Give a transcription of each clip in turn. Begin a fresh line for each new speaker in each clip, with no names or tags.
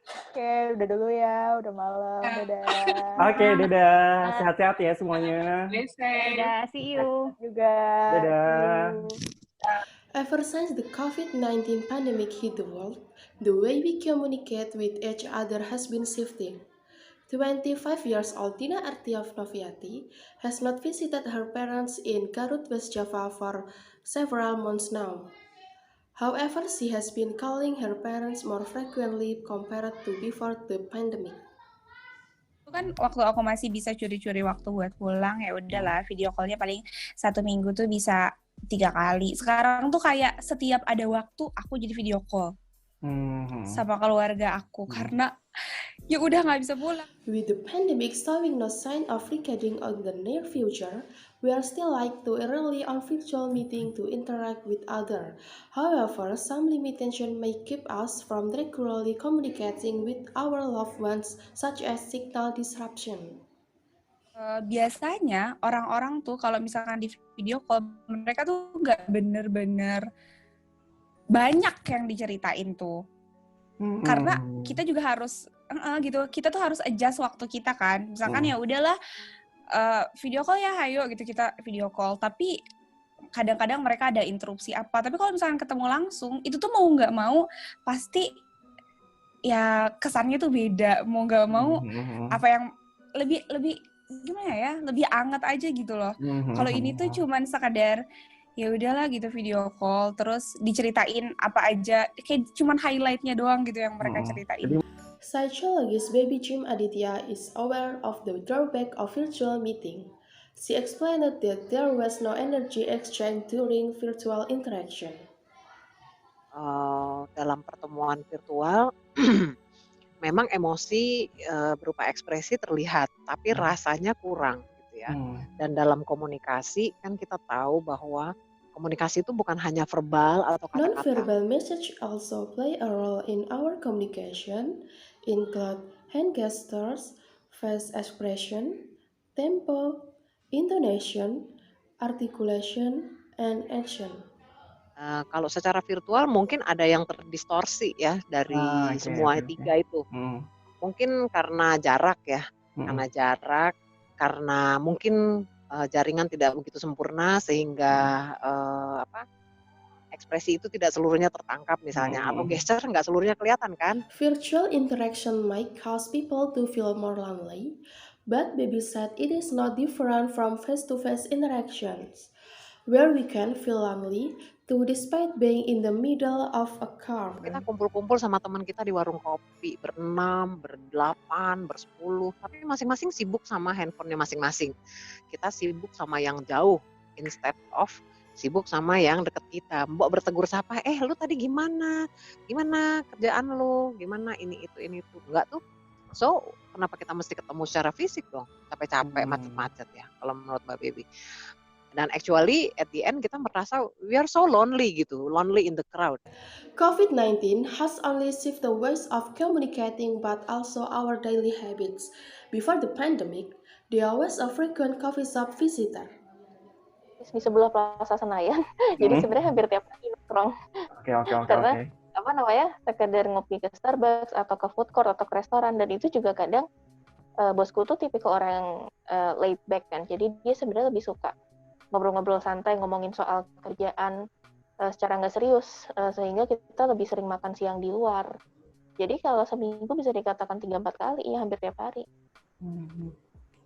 Oke, udah dulu ya, udah malam. Dadah.
Oke, dadah. Sehat-sehat ya semuanya.
Stay safe.
Dadah, see you.
Juga.
Dadah.
Ever since the COVID-19 pandemic hit the world, the way we communicate with each other has been shifting. 25 years old Tina Artiaf-Noviati has not visited her parents in Garut, West Java for several months now. However, she has been calling her parents more frequently compared to before the pandemic.
Itu kan waktu aku masih bisa curi-curi waktu buat pulang, ya udahlah video call-nya paling 1 minggu tuh bisa 3 kali. Sekarang tuh kayak setiap ada waktu aku jadi video call sama keluarga aku karena ya udah nggak bisa pulang.
With the pandemic showing no sign of receding in the near future, we are still like to rely on virtual meeting to interact with others. However, some limitation may keep us from regularly communicating with our loved ones, such as signal disruption.
Biasanya orang-orang tuh kalau misalkan di video call mereka tuh nggak bener-bener banyak yang diceritain tuh. Karena kita juga harus gitu, kita tuh harus adjust waktu kita kan. Misalkan ya udahlah video call ya, ayo gitu kita video call. Tapi kadang-kadang mereka ada interupsi apa. Tapi kalau misalkan ketemu langsung, itu tuh mau nggak mau pasti ya kesannya tuh beda. Mau nggak mau apa yang lebih gimana ya, lebih anget aja gitu loh. Kalau ini tuh cuman sekadar ya udahlah gitu video call, terus diceritain apa aja, kayak cuman highlight-nya doang gitu yang mereka ceritain.
Psychologist Baby Jim Aditya is aware of the drawback of virtual meeting. She explained that there was no energy exchange during virtual interaction.
Dalam pertemuan virtual memang emosi berupa ekspresi terlihat, tapi rasanya kurang gitu ya. Dan dalam komunikasi kan kita tahu bahwa komunikasi itu bukan hanya verbal atau kata-kata.
Non-verbal message also play a role in our communication, include hand gestures, face expression, tempo, intonation, articulation, and action.
Kalau secara virtual mungkin ada yang terdistorsi ya dari semua tiga itu. Mungkin karena jarak ya, karena mungkin jaringan tidak begitu sempurna sehingga ekspresi itu tidak seluruhnya tertangkap misalnya, atau gesture nggak seluruhnya kelihatan kan.
Virtual interaction might cause people to feel more lonely, but Baby said it is not different from face-to-face interactions, where we can feel lonely too despite being in the middle of a car.
Kita kumpul-kumpul sama teman kita di warung kopi, ber-6, ber-8, ber-10, tapi masing-masing sibuk sama handphonenya masing-masing. Kita sibuk sama yang jauh, instead of sibuk sama yang deket kita. Mbok bertegur sapa, lu tadi gimana? Gimana kerjaan lu? Gimana ini itu? Enggak tuh. So, kenapa kita mesti ketemu secara fisik dong? Capek-capek, macet-macet ya, kalau menurut Mbak Baby. Dan actually at the end kita merasa we are so lonely gitu, lonely in the crowd.
COVID-19 has only shifted the ways of communicating but also our daily habits. Before the pandemic, there was a frequent coffee shop visitor.
Di sebelah Plaza Senayan, jadi sebenarnya hampir tiap hari nongkrong. Karena sekedar ngopi ke Starbucks atau ke food court atau ke restoran, dan itu juga kadang bosku tuh tipikal orang yang laid back kan, jadi dia sebenarnya lebih suka ngobrol-ngobrol santai, ngomongin soal kerjaan secara nggak serius, sehingga kita lebih sering makan siang di luar. Jadi kalau seminggu bisa dikatakan 3-4 kali, ya hampir tiap hari.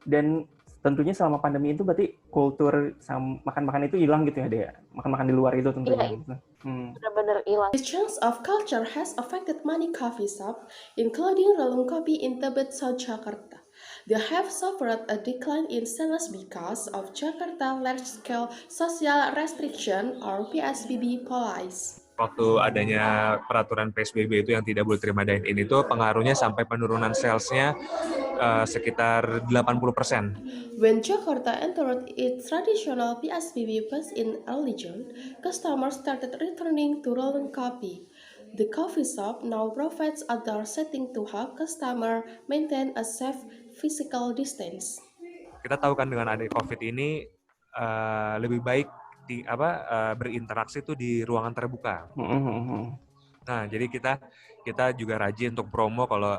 Dan tentunya selama pandemi itu berarti kultur makan-makan itu hilang gitu ya, Dea? Makan-makan di luar itu tentunya.
Iya, benar-benar hilang.
The change of culture has affected many coffee shops, including Relung Kopi in Tebet, South Jakarta. They have suffered a decline in sales because of Jakarta large-scale social restriction or PSBB policy.
Waktu adanya peraturan PSBB itu yang tidak boleh terima dine-in itu pengaruhnya sampai penurunan salesnya sekitar 80%.
When Jakarta entered its traditional PSBB phase in early June, customers started returning to Relung Kopi. The coffee shop now provides outdoor setting to help customers maintain a safe physical distance.
Kita tahu kan dengan adanya COVID ini lebih baik berinteraksi itu di ruangan terbuka. Nah, jadi kita juga rajin untuk promo kalau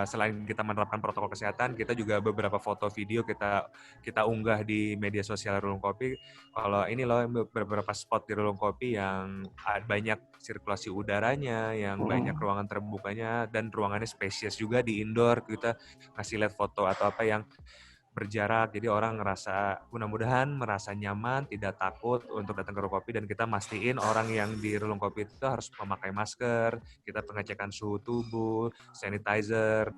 selain kita menerapkan protokol kesehatan, kita juga beberapa foto video kita unggah di media sosial Rulung Kopi. Kalau ini loh beberapa spot di Rulung Kopi yang banyak sirkulasi udaranya, yang banyak ruangan terbukanya dan ruangannya spacious juga di indoor. Kita ngasih lihat foto atau apa yang berjarak, jadi orang mudah-mudahan merasa nyaman, tidak takut untuk datang ke Rulung Kopi, dan kita mastiin orang yang di Rulung Kopi itu harus memakai masker, kita pengecekan suhu tubuh, sanitizer.